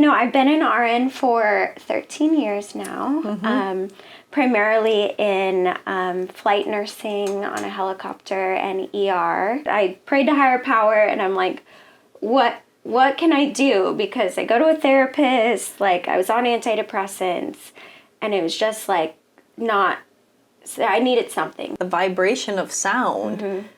I've been an RN for 13 years now, primarily in flight nursing on a helicopter and ER. I prayed to higher power and I'm like, what can I do? Because I go to a therapist, like I was on antidepressants and it was just like I needed something. The vibration of sound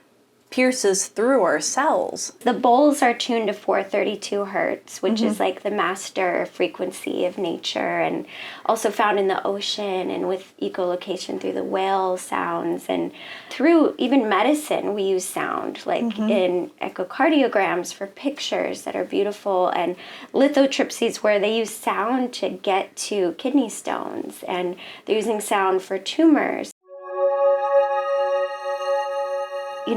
pierces through our cells. The bowls are tuned to 432 hertz, which is like the master frequency of nature, and also found in the ocean and with echolocation through the whale sounds. And through even medicine, we use sound, like in echocardiograms for pictures that are beautiful, and lithotripsies where they use sound to get to kidney stones, and they're using sound for tumors.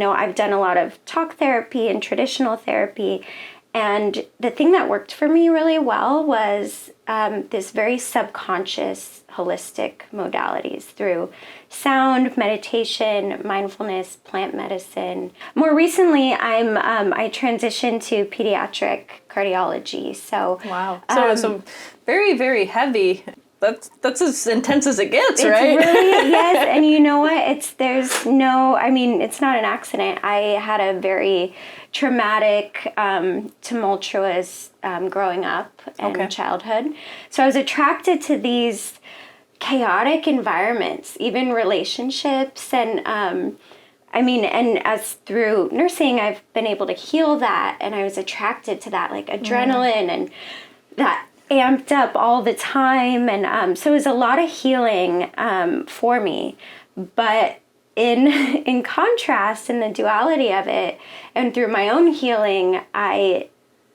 I've done a lot of talk therapy and traditional therapy, and the thing that worked for me really well was this very subconscious, holistic modalities through sound, meditation, mindfulness, plant medicine. More recently, I transitioned to pediatric cardiology. So wow, so it's a very, very heavy. That's as intense as it gets, right? It's really, yes, and you know what? It's not an accident. I had a very traumatic, tumultuous growing up and childhood. So I was attracted to these chaotic environments, even relationships, and and as through nursing, I've been able to heal that, and I was attracted to that, like adrenaline and that amped up all the time, and so it was a lot of healing for me. But in contrast, in the duality of it, and through my own healing, I've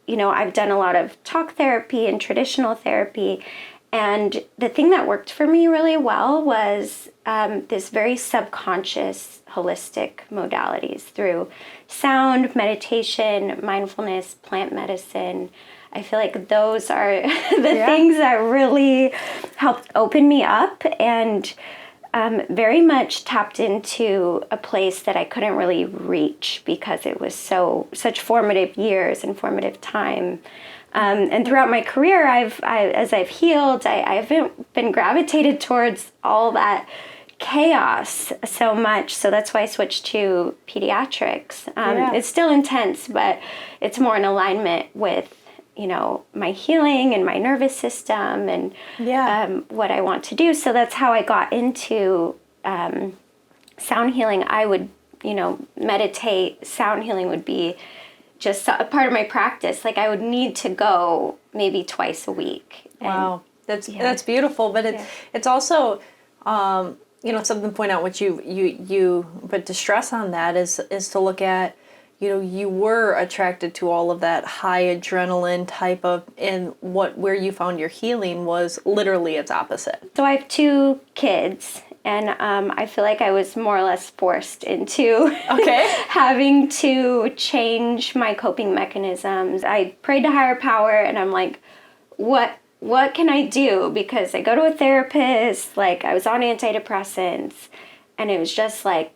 done a lot of talk therapy and traditional therapy, and the thing that worked for me really well was this very subconscious, holistic modalities through sound, meditation, mindfulness, plant medicine. I feel like those are the things that really helped open me up, and very much tapped into a place that I couldn't really reach because it was such formative years and formative time. And throughout my career, as I've healed, I haven't been gravitated towards all that chaos so much. So that's why I switched to pediatrics. It's still intense, but it's more in alignment with my healing and my nervous system and what I want to do. So that's how I got into sound healing. I would, meditate. Sound healing would be just a part of my practice. Like I would need to go maybe twice a week. Wow, that's beautiful. But it's also, something to point out, which but to stress on that is to look at, you were attracted to all of that high adrenaline type of, and where you found your healing was literally its opposite. So I have 2 kids, and I feel like I was more or less forced into having to change my coping mechanisms. I prayed to higher power, and I'm like, what can I do? Because I go to a therapist, like I was on antidepressants, and it was just like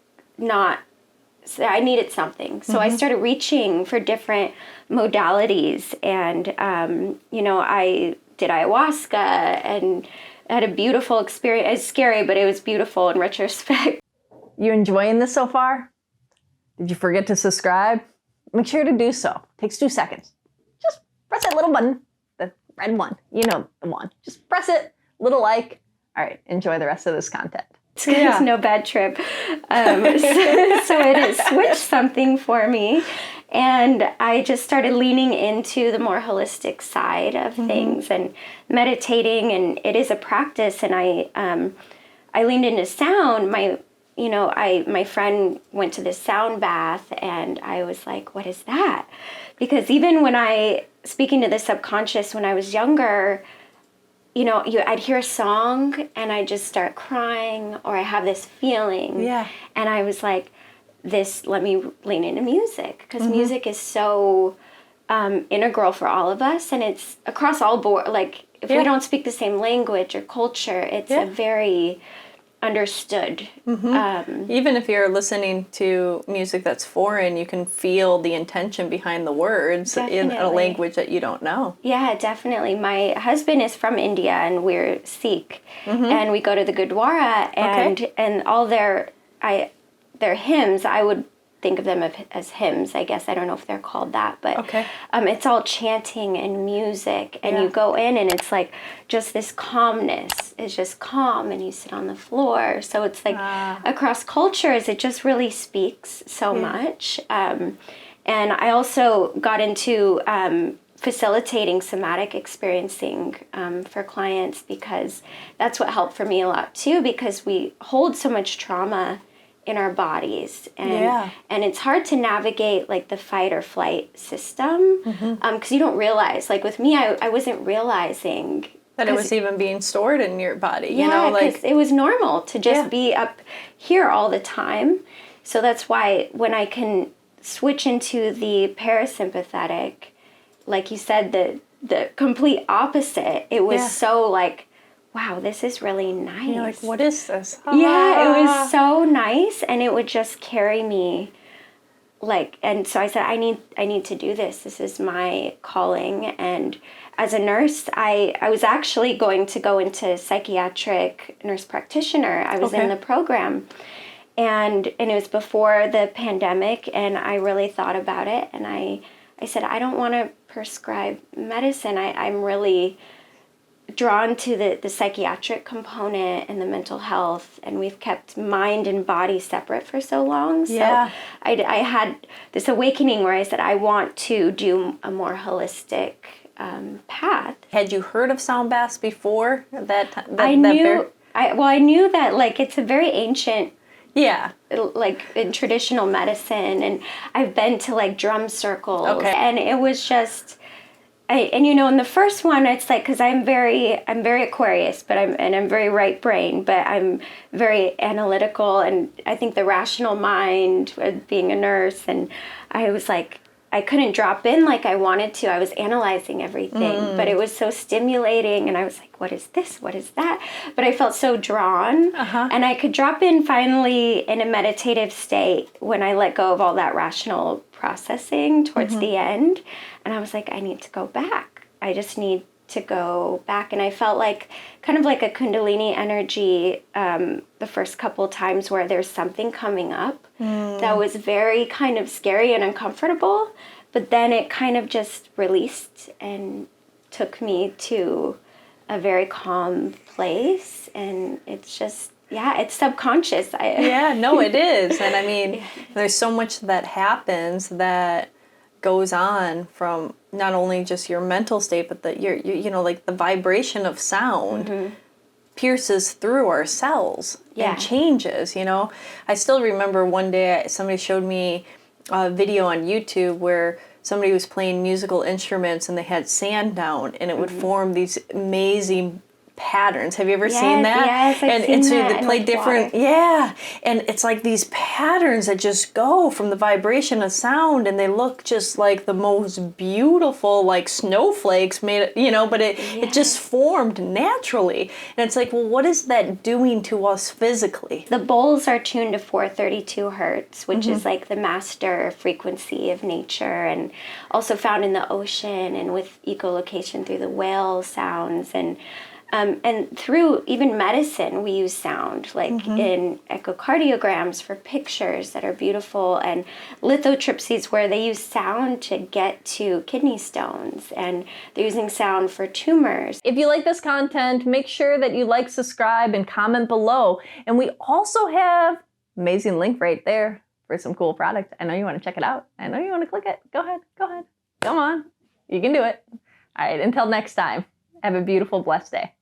so I needed something. So I started reaching for different modalities, and I did ayahuasca and had a beautiful experience. It's scary, but it was beautiful in retrospect. You enjoying this so far? Did you forget to subscribe? Make sure to do so. It takes 2 seconds. Just press that little button, the red one. You know the one. Just press it, little like. All right, enjoy the rest of this content. It's no bad trip. So it switched something for me. And I just started leaning into the more holistic side of things and meditating. And it is a practice. And I leaned into sound. My friend went to this sound bath, and I was like, what is that? Because even when speaking to the subconscious when I was younger, I'd hear a song and I'd just start crying, or I have this feeling. Yeah. And I was like, let me lean into music, because music is so integral for all of us, and it's across all board. Like if we don't speak the same language or culture, it's a very understood. Even if you're listening to music that's foreign, you can feel the intention behind the words in a language that you don't know. Yeah, definitely. My husband is from India, and we're Sikh, and we go to the Gurdwara, and all their hymns, I would think of them as hymns, I guess. I don't know if they're called that, but it's all chanting and music, and you go in and it's like just this calmness. It's just calm, and you sit on the floor. So it's like across cultures, it just really speaks so much. And I also got into facilitating somatic experiencing for clients, because that's what helped for me a lot too, because we hold so much trauma in our bodies, and it's hard to navigate like the fight or flight system, because you don't realize, like with me, I wasn't realizing that it was even being stored in your body. Yeah, you know, like it was normal to just be up here all the time. So that's why when I can switch into the parasympathetic, like you said, the complete opposite, it was so like, wow, this is really nice. You're like, what is this? Yeah, it was so nice, and it would just carry me, like, and so I said, I need to do this. This is my calling. And as a nurse, I was actually going to go into psychiatric nurse practitioner. I was in the program, and it was before the pandemic, and I really thought about it, and I said, I don't want to prescribe medicine. I'm really drawn to the psychiatric component and the mental health, and we've kept mind and body separate for so long. So I had this awakening where I said, I want to do a more holistic path. Had you heard of sound baths before? I knew that, like, it's a very ancient, like in traditional medicine, and I've been to like drum circles, and it was just, and you know, in the first one, it's like, because I'm very Aquarius, but I'm very right brain, but I'm very analytical, and I think the rational mind, being a nurse, and I was like, I couldn't drop in like I wanted to. I was analyzing everything, but it was so stimulating, and I was like, what is this? What is that? But I felt so drawn, and I could drop in finally in a meditative state when I let go of all that rational processing towards the end. And I was like, I need to go back. I just need to go back. And I felt like kind of like a Kundalini energy the first couple times, where there's something coming up that was very kind of scary and uncomfortable, but then it kind of just released and took me to a very calm place. And it's just, it's subconscious. It is. And I mean, there's so much that happens that goes on from not only just your mental state, but that your you know, like the vibration of sound pierces through our cells and changes, you know. I still remember one day somebody showed me a video on YouTube where somebody was playing musical instruments and they had sand down, and it would form these amazing patterns. Have you ever seen that? Yes, I've seen so that. they play different and it's like these patterns that just go from the vibration of sound, and they look just like the most beautiful, like snowflakes made, you know, but it just formed naturally. And it's like, well, what is that doing to us physically? The bowls are tuned to 432 hertz, which is like the master frequency of nature, and also found in the ocean and with echolocation through the whale sounds. And through even medicine, we use sound, like in echocardiograms for pictures that are beautiful, and lithotripsies where they use sound to get to kidney stones, and they're using sound for tumors. If you like this content, make sure that you like, subscribe, and comment below. And we also have an amazing link right there for some cool product. I know you want to check it out. I know you want to click it. Go ahead. Come on. You can do it. All right, until next time, have a beautiful, blessed day.